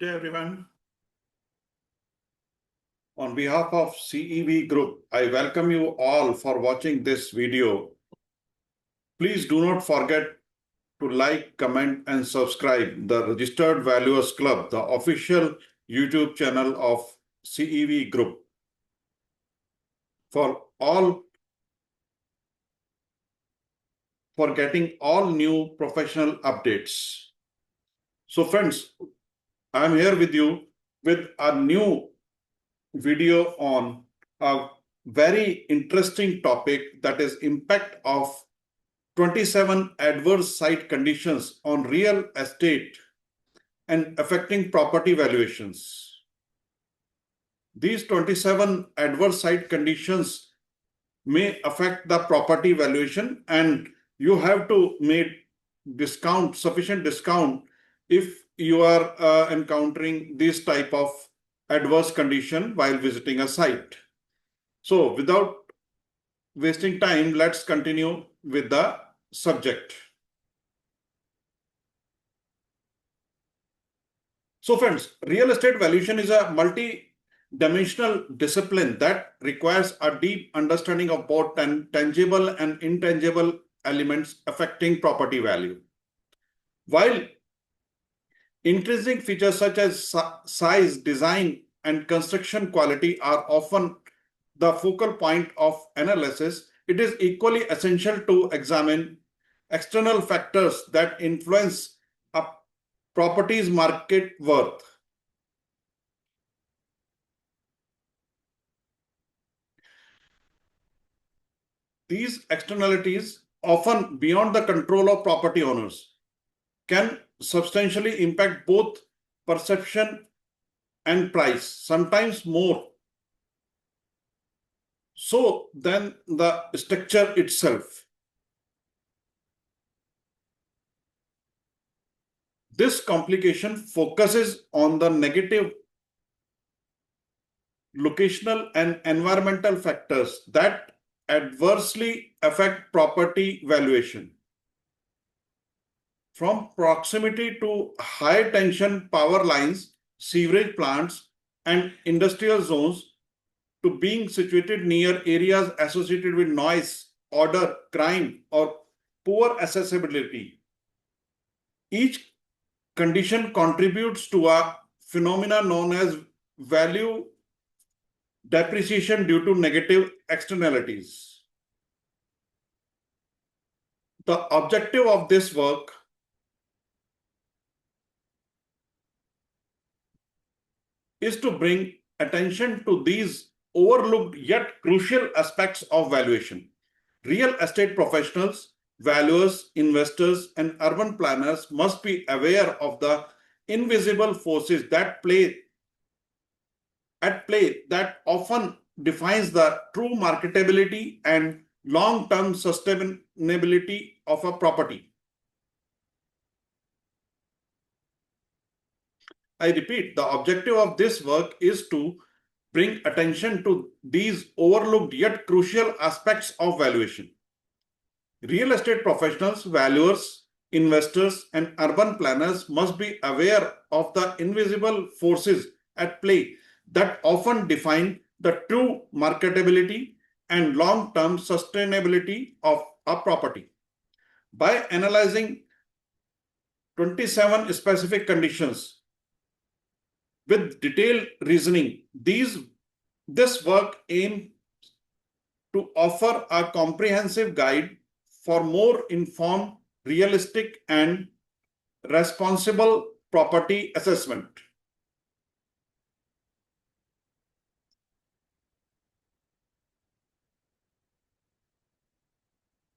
day, everyone. On behalf of CEV Group, I welcome you all for watching this video. Please do not forget to like, comment, and subscribe the Registered Valuers Club, the official YouTube channel of CEV Group, for getting all new professional updates. So friends, I'm here with you with a new video on a very interesting topic, that is impact of 27 adverse site conditions on real estate and affecting property valuations. These 27 adverse site conditions may affect the property valuation, and you have to make sufficient discount if you are encountering this type of adverse condition while visiting a site. So without wasting time, let's continue with the subject. So friends, real estate valuation is a multi-dimensional discipline that requires a deep understanding of both tangible and intangible elements affecting property value. While intrinsic features such as size, design, and construction quality are often the focal point of analysis, it is equally essential to examine external factors that influence a property's market worth. These externalities, often beyond the control of property owners, can substantially impact both perception and price, sometimes more so than the structure itself. This complication focuses on the negative locational and environmental factors that adversely affect property valuation. From proximity to high tension power lines, sewerage plants, and industrial zones, to being situated near areas associated with noise, odor, crime, or poor accessibility. Each condition contributes to a phenomena known as value depreciation due to negative externalities. The objective of this work is to bring attention to these overlooked yet crucial aspects of valuation. Real estate professionals, valuers, investors, and urban planners must be aware of the invisible forces at play that often defines the true marketability and long-term sustainability of a property. I repeat, the objective of this work is to bring attention to these overlooked yet crucial aspects of valuation. Real estate professionals, valuers, investors, and urban planners must be aware of the invisible forces at play that often define the true marketability and long-term sustainability of a property. By analyzing 27 specific conditions with detailed reasoning, this work aims to offer a comprehensive guide for more informed, realistic, and responsible property assessment.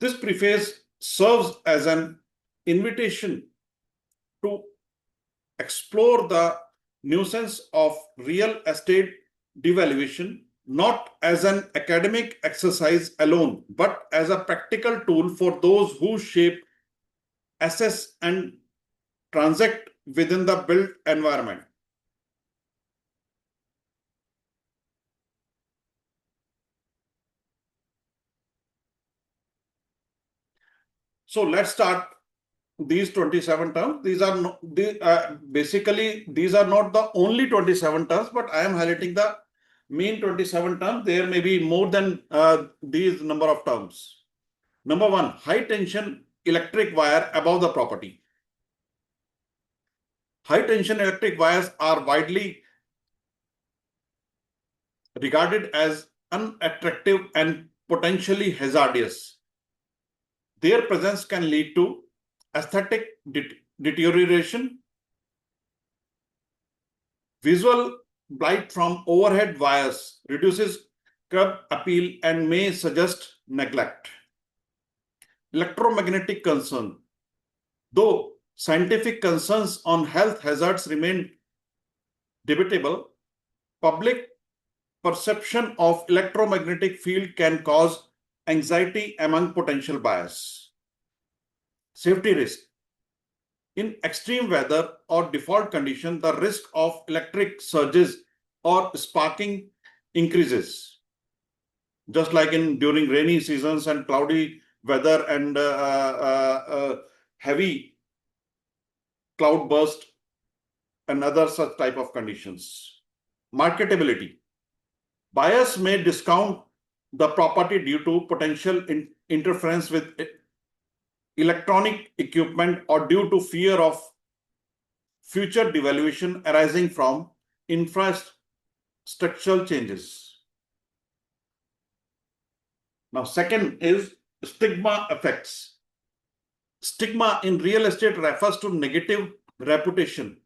This preface serves as an invitation to explore the nuisance of real estate devaluation, not as an academic exercise alone, but as a practical tool for those who shape, assess, and transact within the built environment. So let's start these 27 terms. These are basically these are not the only 27 terms, but I am highlighting the main 27 terms. There may be more than these number of terms. Number one, high tension electric wire above the property. High tension electric wires are widely regarded as unattractive and potentially hazardous. Their presence can lead to aesthetic deterioration, visual blight from overhead wires, reduces curb appeal, and may suggest neglect. Electromagnetic concern. Though scientific concerns on health hazards remain debatable, public perception of electromagnetic field can cause anxiety among potential buyers. Safety risk. In extreme weather or default condition, the risk of electric surges or sparking increases. Just like during rainy seasons and cloudy weather and heavy cloud burst and other such type of conditions. Marketability. Buyers may discount the property due to potential interference with electronic equipment or due to fear of future devaluation arising from infrastructural changes. Now, second is stigma effects. Stigma in real estate refers to negative reputation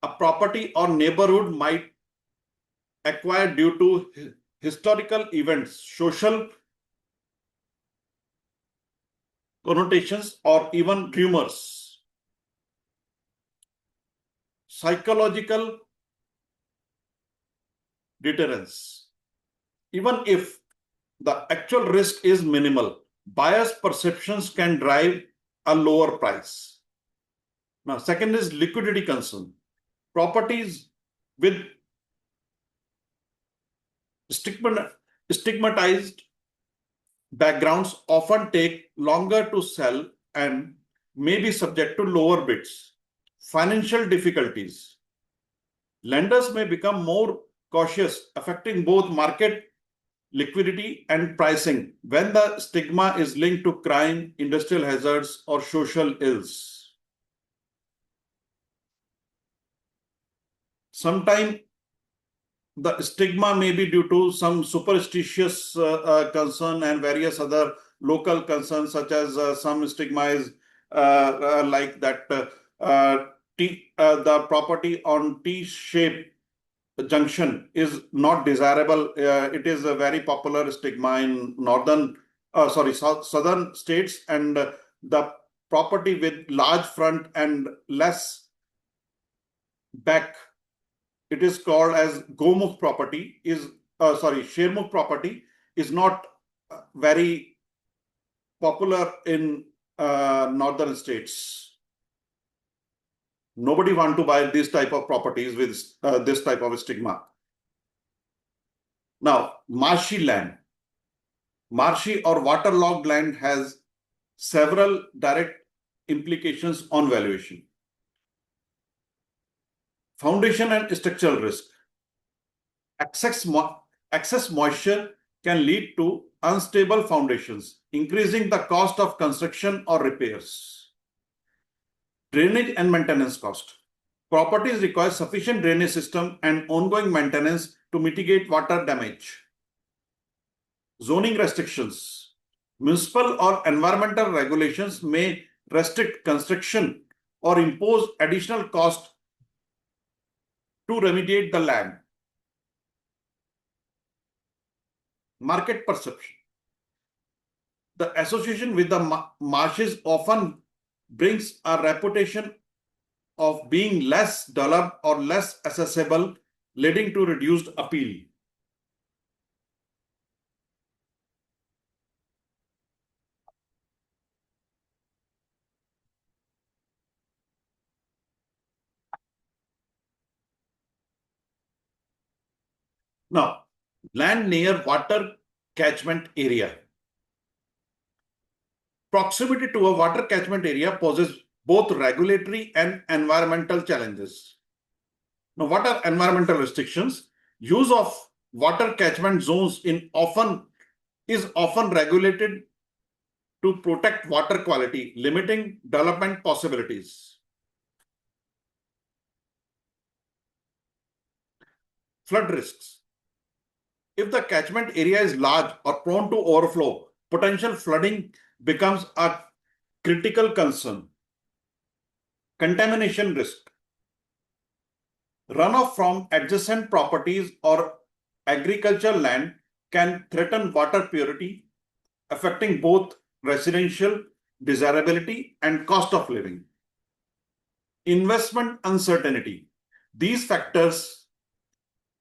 a property or neighborhood might acquire due to historical events, social connotations, or even rumors. Psychological deterrence. Even if the actual risk is minimal, buyers' perceptions can drive a lower price. Now, second is liquidity concern. Properties with stigmatized backgrounds often take longer to sell and may be subject to lower bids. Financial difficulties. Lenders may become more cautious, affecting both market liquidity and pricing when the stigma is linked to crime, industrial hazards, or social ills. Sometimes the stigma may be due to some superstitious concern and various other local concerns, such as some stigma is like that the property on T-shaped junction is not desirable. It is a very popular stigma in southern states, and the property with large front and less back, it is called as Gomukh property, Shermukh property is not very popular in northern states. Nobody want to buy this type of properties with this type of stigma. Now, marshy land. Marshy or waterlogged land has several direct implications on valuation. Foundation and structural risk. Excess moisture can lead to unstable foundations, increasing the cost of construction or repairs. Drainage and maintenance cost. Properties require sufficient drainage system and ongoing maintenance to mitigate water damage. Zoning restrictions. Municipal or environmental regulations may restrict construction or impose additional cost to remediate the land. Market perception. The association with the marshes often brings a reputation of being less developed or less accessible, leading to reduced appeal. Now, land near water catchment area. Proximity to a water catchment area poses both regulatory and environmental challenges. Now, what are environmental restrictions? Use of water catchment zones is often regulated to protect water quality, limiting development possibilities. Flood risks. If the catchment area is large or prone to overflow, potential flooding becomes a critical concern. Contamination risk. Runoff from adjacent properties or agricultural land can threaten water purity, affecting both residential desirability and cost of living. Investment uncertainty. These factors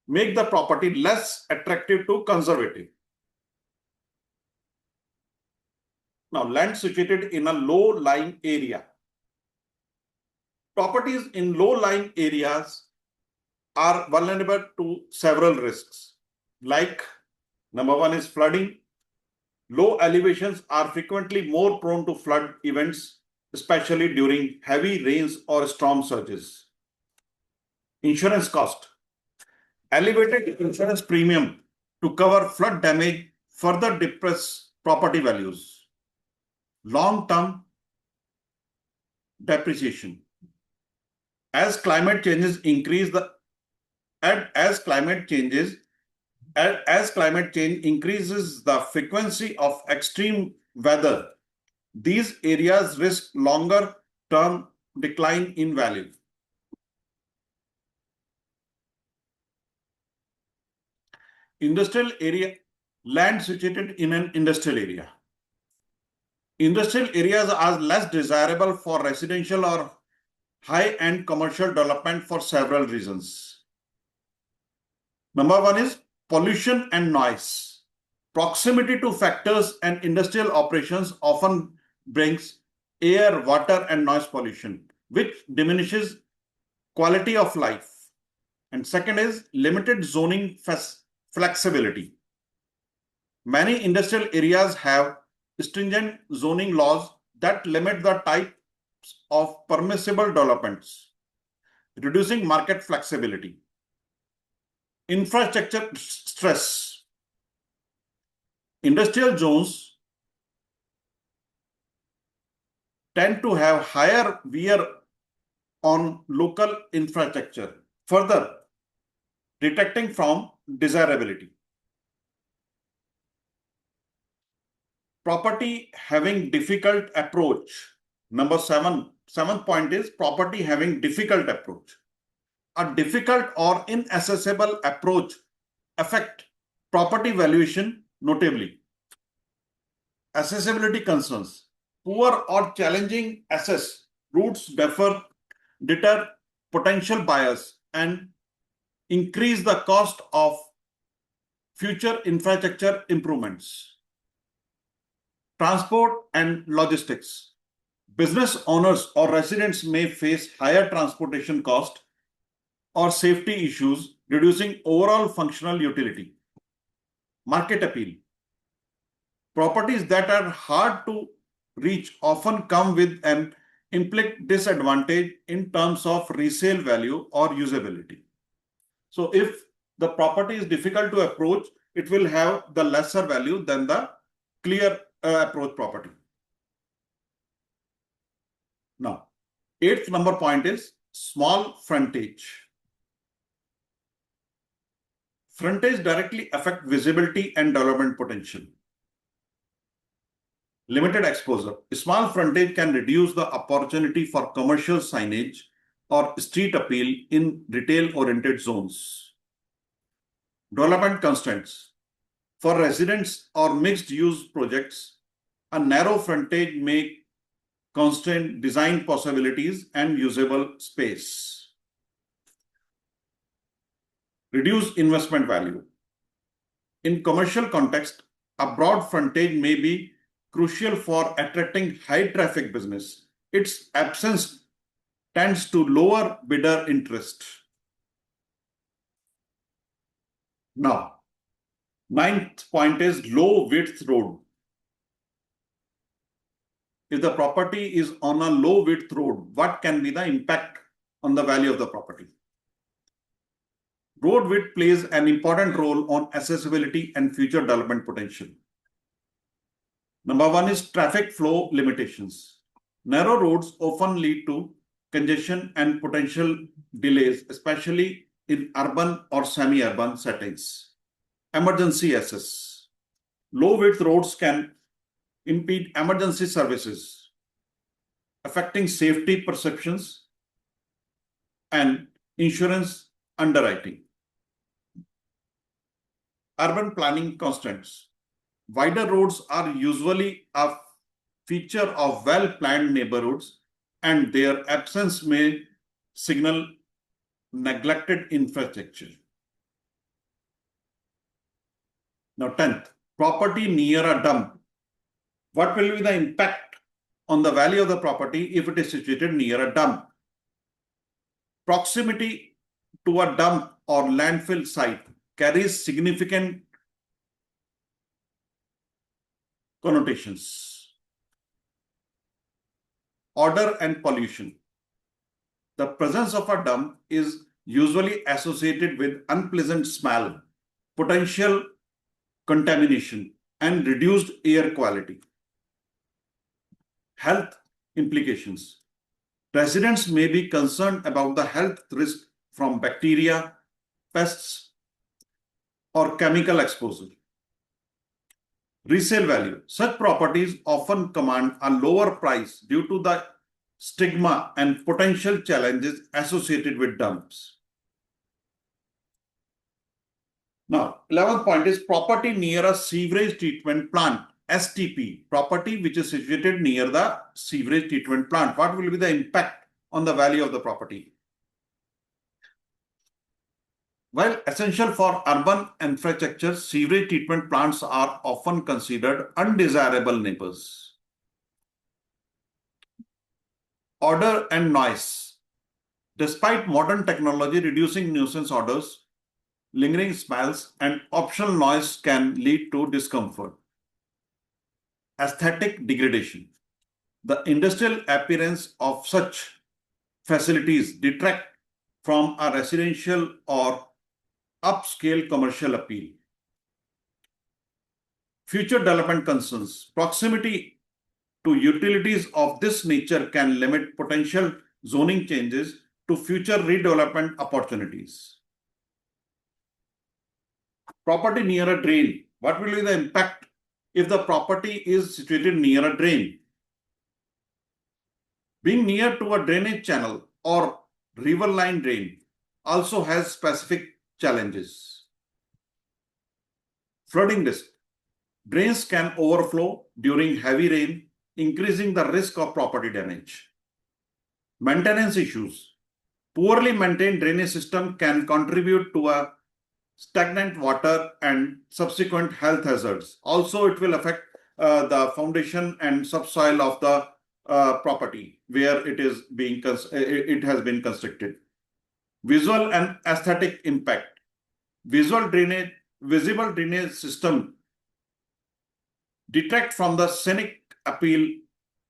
make the property less attractive to conservative. Now, land situated in a low-lying area. Properties in low-lying areas are vulnerable to several risks, like number one is flooding. Low elevations are frequently more prone to flood events, especially during heavy rains or storm surges. Insurance cost. Elevated insurance premium to cover flood damage further depress property values. Long-term depreciation. As climate change increases the frequency of extreme weather, these areas risk longer-term decline in value. Industrial area, land situated in an industrial area. Industrial areas are less desirable for residential or high-end commercial development for several reasons. Number one is pollution and noise. Proximity to factors and industrial operations often brings air, water, and noise pollution, which diminishes quality of life. And second is limited zoning flexibility. Many industrial areas have stringent zoning laws that limit the types of permissible developments, reducing market flexibility. Infrastructure stress. Industrial zones tend to have higher wear on local infrastructure, further detracting from desirability. Property having difficult approach. Number seventh point is property having difficult approach. A difficult or inaccessible approach affect property valuation notably. Accessibility concerns. Poor or challenging access routes deter potential buyers and increase the cost of future infrastructure improvements. Transport and logistics. Business owners or residents may face higher transportation costs or safety issues, reducing overall functional utility. Market appeal. Properties that are hard to reach often come with an implied disadvantage in terms of resale value or usability. So if the property is difficult to approach, it will have the lesser value than the clear approach property. Now, eighth number point is small frontage. Frontage directly affect visibility and development potential. Limited exposure. Small frontage can reduce the opportunity for commercial signage or street appeal in retail-oriented zones. Development constraints. For residents or mixed-use projects, a narrow frontage may constrain design possibilities and usable space. Reduce investment value. In commercial context, a broad frontage may be crucial for attracting high traffic business. Its absence tends to lower bidder interest. Now, ninth point is low width road. if the property is on a low width road, what can be the impact on the value of the property? Road width plays an important role on accessibility and future development potential. Number one is traffic flow limitations. Narrow roads often lead to congestion and potential delays, especially in urban or semi-urban settings. Emergency access. Low width roads can impede emergency services, affecting safety perceptions and insurance underwriting. Urban planning constraints. Wider roads are usually a feature of well-planned neighborhoods, and their absence may signal neglected infrastructure. Now, 10th, property near a dump. What will be the impact on the value of the property if it is situated near a dump? Proximity to a dump or landfill site carries significant connotations. Odor and pollution. The presence of a dump is usually associated with unpleasant smell, potential contamination, and reduced air quality. Health implications. Residents may be concerned about the health risk from bacteria, pests, or chemical exposure. Resale value. Such properties often command a lower price due to the stigma and potential challenges associated with dumps. Now, 11th point is property near a sewerage treatment plant, STP, property which is situated near the sewerage treatment plant. What will be the impact on the value of the property? While essential for urban infrastructure, sewerage treatment plants are often considered undesirable neighbors. Odor and noise. Despite modern technology reducing nuisance odors, lingering smells and optional noise can lead to discomfort. Aesthetic degradation. The industrial appearance of such facilities detract from a residential or upscale commercial appeal. Future development concerns. Proximity to utilities of this nature can limit potential zoning changes to future redevelopment opportunities. Property near a drain. What will be the impact if the property is situated near a drain? Being near to a drainage channel or riverine drain also has specific challenges. Flooding risk. Drains can overflow during heavy rain, increasing the risk of property damage. Maintenance issues. Poorly maintained drainage system can contribute to a stagnant water and subsequent health hazards. Also, it will affect the foundation and subsoil of the property where it has been constructed. Visual and aesthetic impact. Visible drainage system detract from the scenic appeal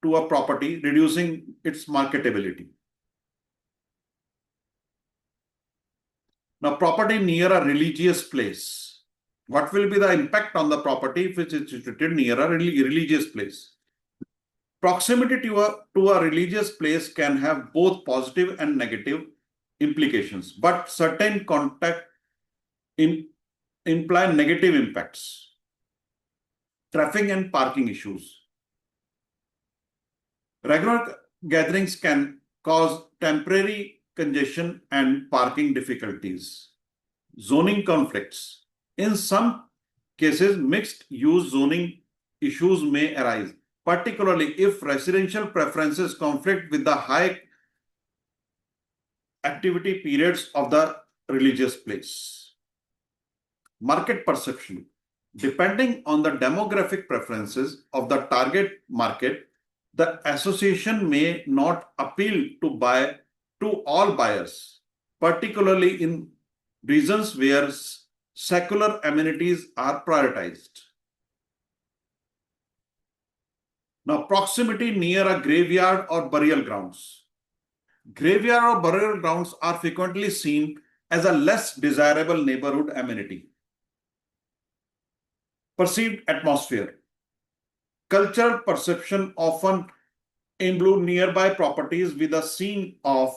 to a property, reducing its marketability. Now, property near a religious place. What will be the impact on the property if it is situated near a religious place? Proximity to a religious place can have both positive and negative implications, but certain contact imply negative impacts. Traffic and parking issues. Regular gatherings can cause temporary congestion and parking difficulties. Zoning conflicts. In some cases, mixed use zoning issues may arise, particularly if residential preferences conflict with the high activity periods of the religious place. Market perception. Depending on the demographic preferences of the target market, the association may not appeal to all buyers, particularly in regions where secular amenities are prioritized. Now, proximity near a graveyard or burial grounds. Graveyard or burial grounds are frequently seen as a less desirable neighborhood amenity. Perceived atmosphere. Cultural perception often imbue nearby properties with a scene of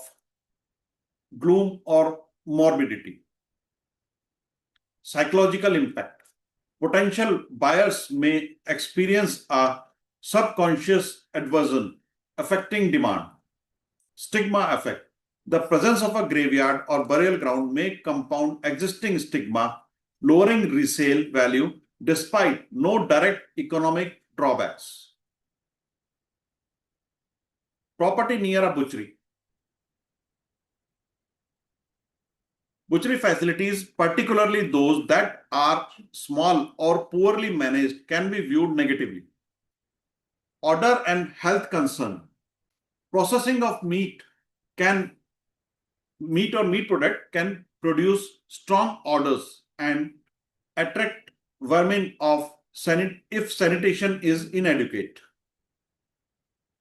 gloom or morbidity. Psychological impact. Potential buyers may experience a subconscious aversion affecting demand. Stigma effect. The presence of a graveyard or burial ground may compound existing stigma, lowering resale value despite no direct economic drawbacks. Property near a butchery. Butchery facilities, particularly those that are small or poorly managed, can be viewed negatively. Odor and health concern. Processing of meat or meat product can produce strong odors and attract vermin if sanitation is inadequate.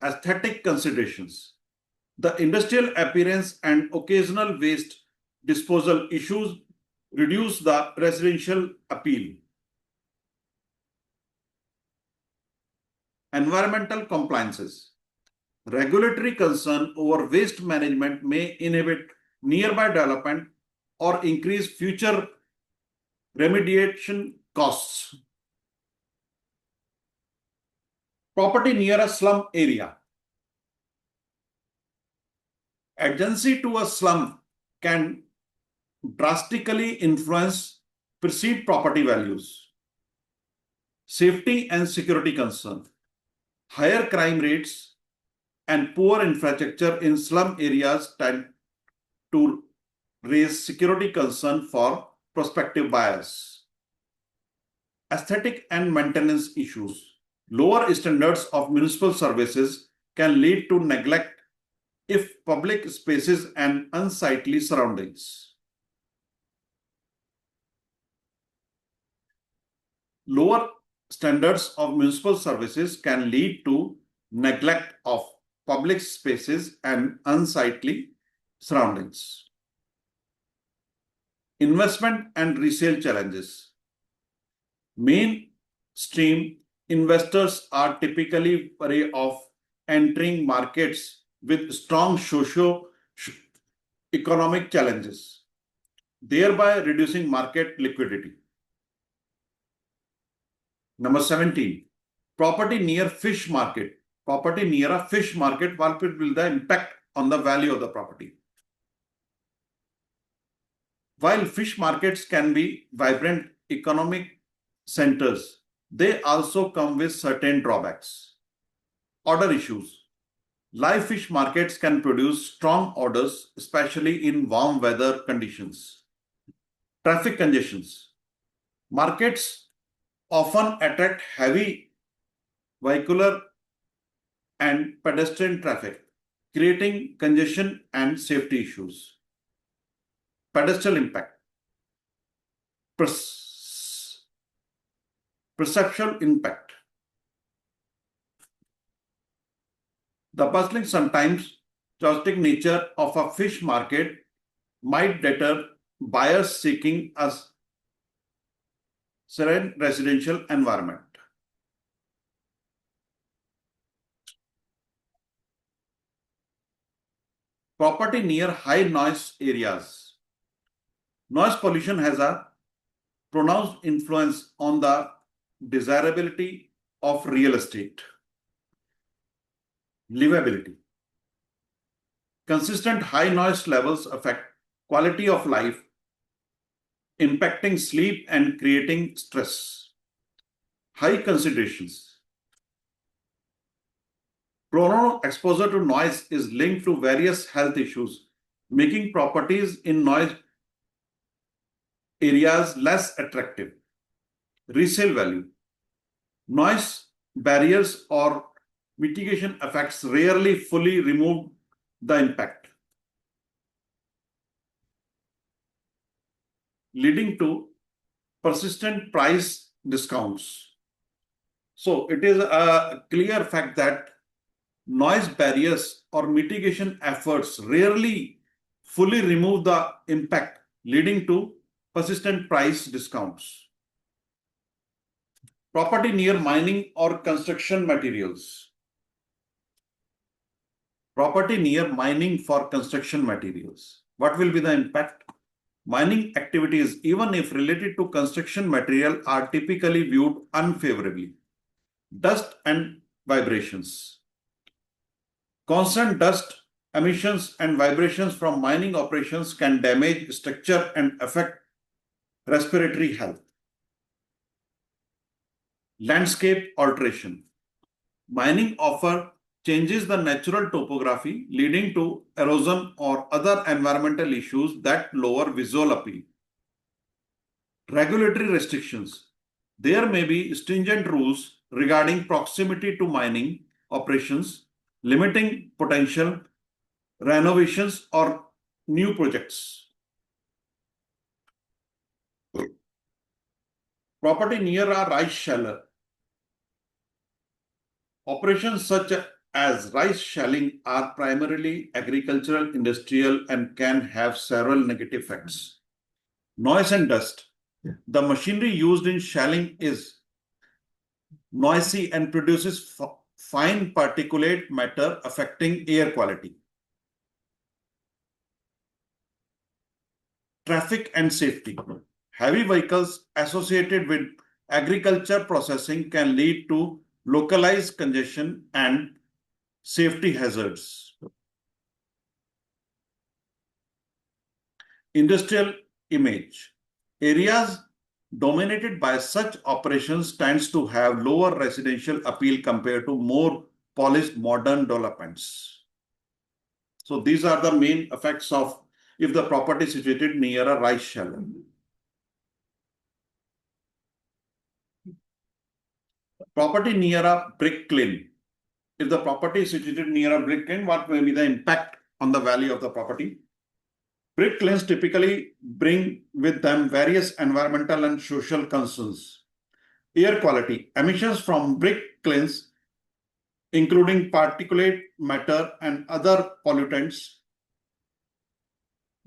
Aesthetic considerations. The industrial appearance and occasional waste disposal issues reduce the residential appeal. Environmental compliances. Regulatory concern over waste management may inhibit nearby development or increase future remediation costs. Property near a slum area. Adjacency to a slum can drastically influence perceived property values. Safety and security concern. Higher crime rates and poor infrastructure in slum areas tend to raise security concern for prospective buyers. Aesthetic and maintenance issues. Lower standards of municipal services can lead to neglect if public spaces and unsightly surroundings. Lower standards of municipal services can lead to neglect of public spaces and unsightly surroundings. Investment and resale challenges. Mainstream investors are typically wary of entering markets with strong socio-economic challenges, thereby reducing market liquidity. Number 17, property near fish market. Property near a fish market, what will the impact on the value of the property? While fish markets can be vibrant economic centers, they also come with certain drawbacks. Odor issues. Live fish markets can produce strong odors, especially in warm weather conditions. Traffic congestions. Markets often attract heavy vehicular and pedestrian traffic, creating congestion and safety issues. Pedestal impact. Perceptual impact. The bustling, sometimes chaotic nature of a fish market might deter buyers seeking a serene residential environment. Property near high noise areas. Noise pollution has a pronounced influence on the desirability of real estate. Livability. Consistent high noise levels affect quality of life, impacting sleep and creating stress. High considerations. Prolonged exposure to noise is linked to various health issues, making properties in noise areas less attractive. Resale value. Noise barriers or mitigation effects rarely fully remove the impact, leading to persistent price discounts. So it is a clear fact that noise barriers or mitigation efforts rarely fully remove the impact, leading to persistent price discounts. Property near mining or construction materials. Property near mining for construction materials. What will be the impact? Mining activities, even if related to construction material, are typically viewed unfavorably. Dust and vibrations. Constant dust emissions and vibrations from mining operations can damage structure and affect respiratory health. Landscape alteration. Mining often changes the natural topography, leading to erosion or other environmental issues that lower visual appeal. Regulatory restrictions. There may be stringent rules regarding proximity to mining operations, limiting potential renovations or new projects. Property near a rice sheller. Operations such as rice shelling are primarily agricultural, industrial, and can have several negative effects. Noise and dust. The machinery used in shelling is noisy and produces fine particulate matter affecting air quality. Traffic and safety. Heavy vehicles associated with agriculture processing can lead to localized congestion and safety hazards. Industrial image. Areas dominated by such operations tends to have lower residential appeal compared to more polished modern developments. So these are the main effects of if the property is situated near a rice sheller. Property near a brick kiln. If the property is situated near a brick kiln, what may be the impact on the value of the property? Brick kilns typically bring with them various environmental and social concerns. Air quality. Emissions from brick kilns, including particulate matter and other pollutants,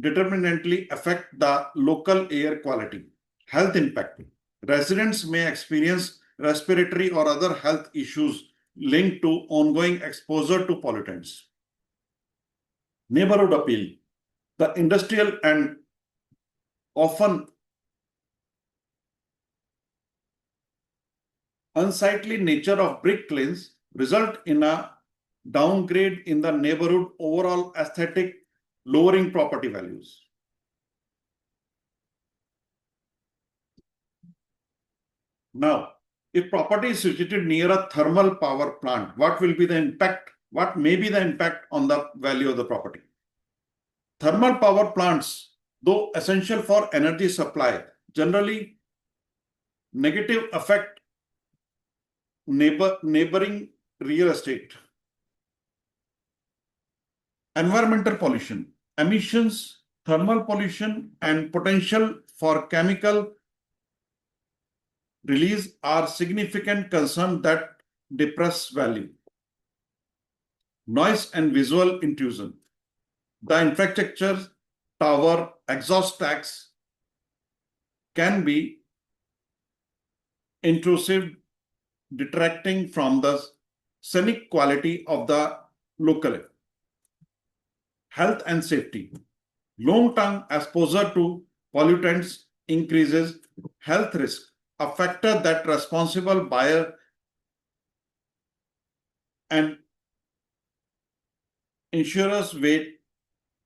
determinantly affect the local air quality. Health impact. Residents may experience respiratory or other health issues linked to ongoing exposure to pollutants. Neighborhood appeal. The industrial and often unsightly nature of brick kilns result in a downgrade in the neighborhood overall aesthetic, lowering property values. Now, if property is situated near a thermal power plant, what will be the impact? What may be the impact on the value of the property? Thermal power plants, though essential for energy supply, generally negative affect neighboring real estate. Environmental pollution, emissions, thermal pollution, and potential for chemical release are significant concerns that depress value. Noise and visual intrusion. The infrastructure, tower, exhaust stacks can be intrusive, detracting from the scenic quality of the local. Health and safety. Long-term exposure to pollutants increases health risk, a factor that responsible buyer and insurers weigh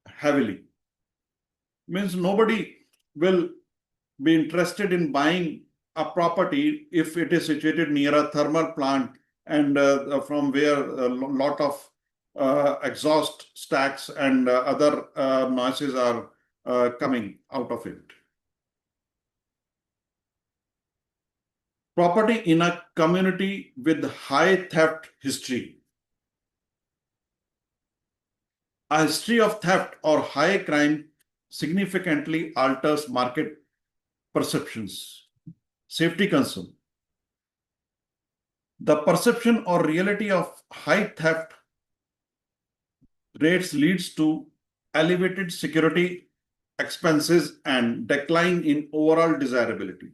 heavily. Means nobody will be interested in buying a property if it is situated near a thermal plant and from where a lot of exhaust stacks and other noises are coming out of it. Property in a community with high theft history. A history of theft or high crime significantly alters market perceptions. Safety concern. The perception or reality of high theft rates leads to elevated security expenses and decline in overall desirability.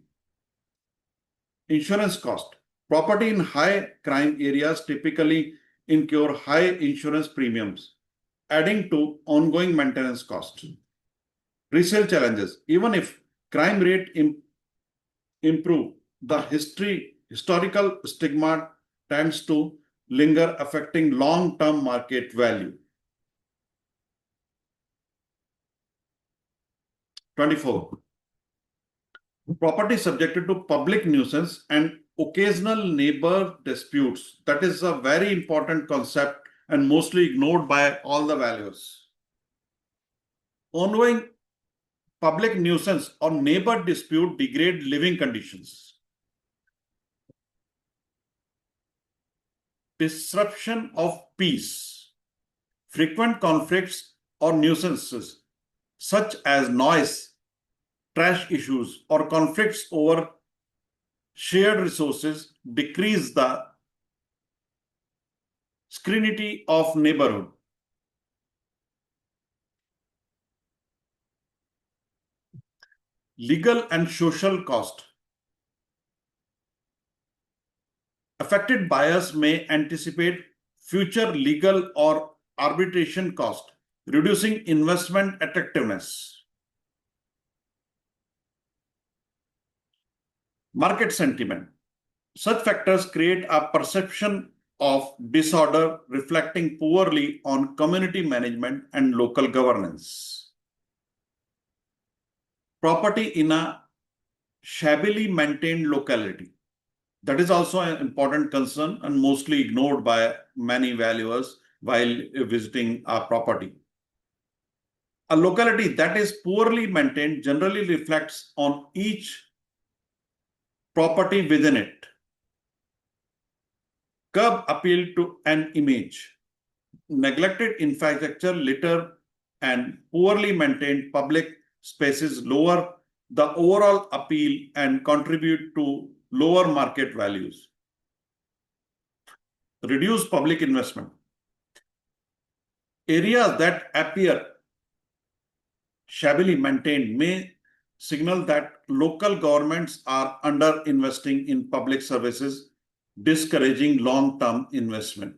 Insurance cost. Property in high crime areas typically incur high insurance premiums, adding to ongoing maintenance costs. Resale challenges. Even if crime rate improve, the historical stigma tends to linger, affecting long-term market value. 24. Property subjected to public nuisance and occasional neighbor disputes. That is a very important concept and mostly ignored by all the valuers. Ongoing public nuisance or neighbor dispute degrade living conditions. Disruption of peace. Frequent conflicts or nuisances such as noise, trash issues, or conflicts over shared resources decrease the serenity of neighborhood. Legal and social cost. Affected buyers may anticipate future legal or arbitration cost, reducing investment attractiveness. Market sentiment. Such factors create a perception of disorder, reflecting poorly on community management and local governance. Property in a shabbily maintained locality. That is also an important concern and mostly ignored by many valuers while visiting a property. A locality that is poorly maintained generally reflects on each property within it. Curb appeal to an image. Neglected infrastructure, litter, and poorly maintained public spaces lower the overall appeal and contribute to lower market values. Reduce public investment. Areas that appear shabbily maintained may signal that local governments are under investing in public services, discouraging long-term investment.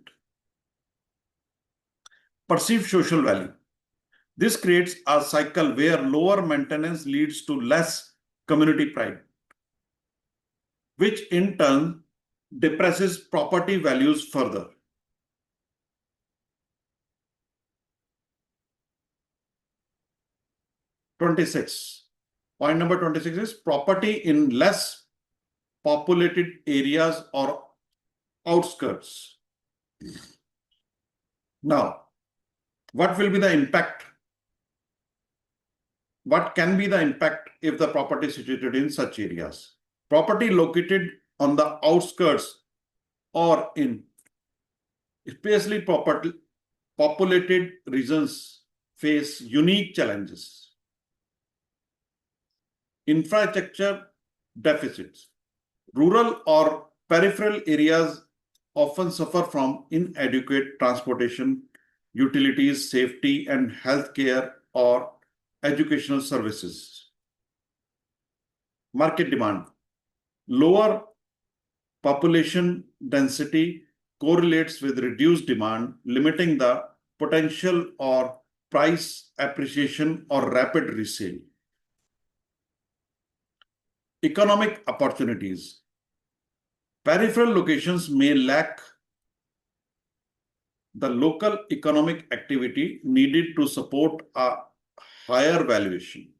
Perceived social value. This creates a cycle where lower maintenance leads to less community pride, which in turn depresses property values further. Point number 26 is property in less populated areas or outskirts. Now, what will be the impact? What can be the impact if the property is situated in such areas? Property located on the outskirts or in especially populated regions face unique challenges. Infrastructure deficits. Rural or peripheral areas often suffer from inadequate transportation, utilities, safety, and healthcare or educational services. Market demand. Lower population density correlates with reduced demand, limiting the potential or price appreciation or rapid resale. Economic opportunities. Peripheral locations may lack the local economic activity needed to support a higher valuation.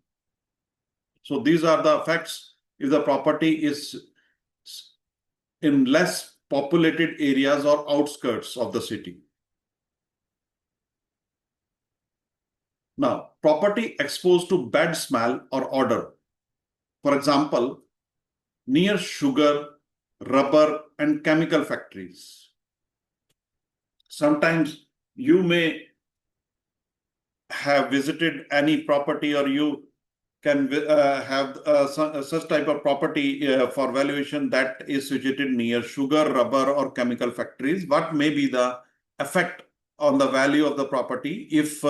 So these are the effects if the property is in less populated areas or outskirts of the city. Now, property exposed to bad smell or odor. For example, near sugar, rubber, and chemical factories. Sometimes you may have visited any property or you can have such type of property for valuation that is situated near sugar, rubber, or chemical factories. What may be the effect on the value of the property if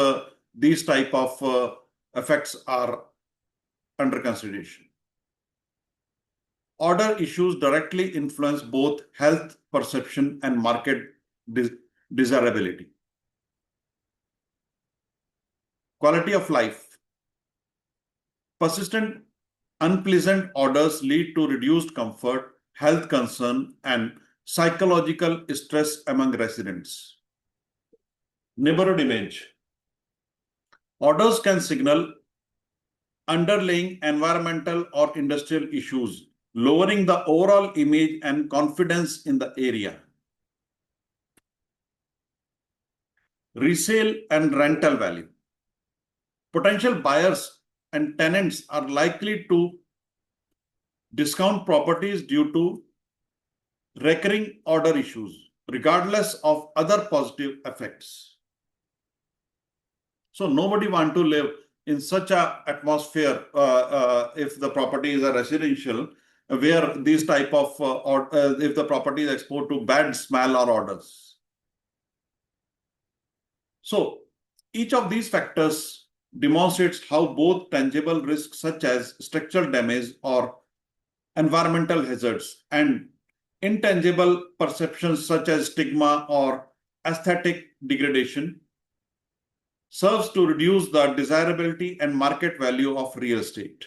these type of effects are under consideration? Order issues directly influence both health perception and market desirability. Quality of life. Persistent, unpleasant orders lead to reduced comfort, health concern, and psychological stress among residents. Neighborhood image. Orders can signal underlying environmental or industrial issues, lowering the overall image and confidence in the area. Resale and rental value. Potential buyers and tenants are likely to discount properties due to recurring order issues, regardless of other positive effects. So nobody wants to live in such an atmosphere if the property is a residential, where these type of if the property is exposed to bad smell or odors. So each of these factors demonstrates how both tangible risks such as structural damage or environmental hazards and intangible perceptions such as stigma or aesthetic degradation serves to reduce the desirability and market value of real estate.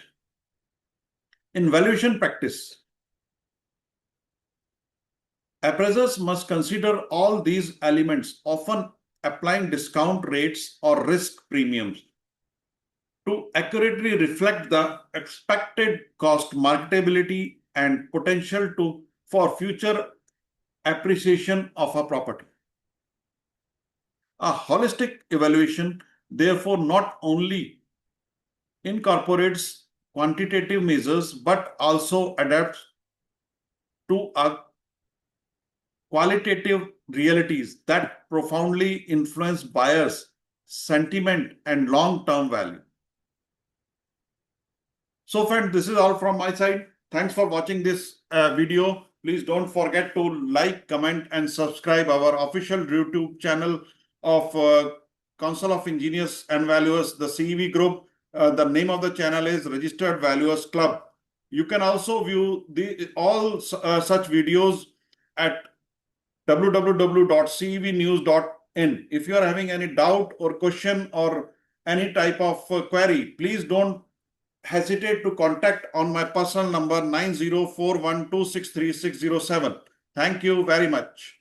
In valuation practice, appraisers must consider all these elements, often applying discount rates or risk premiums to accurately reflect the expected cost, marketability, and potential for future appreciation of a property. A holistic evaluation, therefore, not only incorporates quantitative measures but also adapts to a qualitative realities that profoundly influence buyers' sentiment and long-term value. So friends, this is all from my side. Thanks for watching this video. Please don't forget to like, comment, and subscribe our official YouTube channel of Council of Engineers and Valuers, the CEV group. The name of the channel is Registered Valuers Club. You can also view all such videos at www.cevnews.in. If you are having any doubt or question or any type of query, please don't hesitate to contact on my personal number 9041263607. Thank you very much.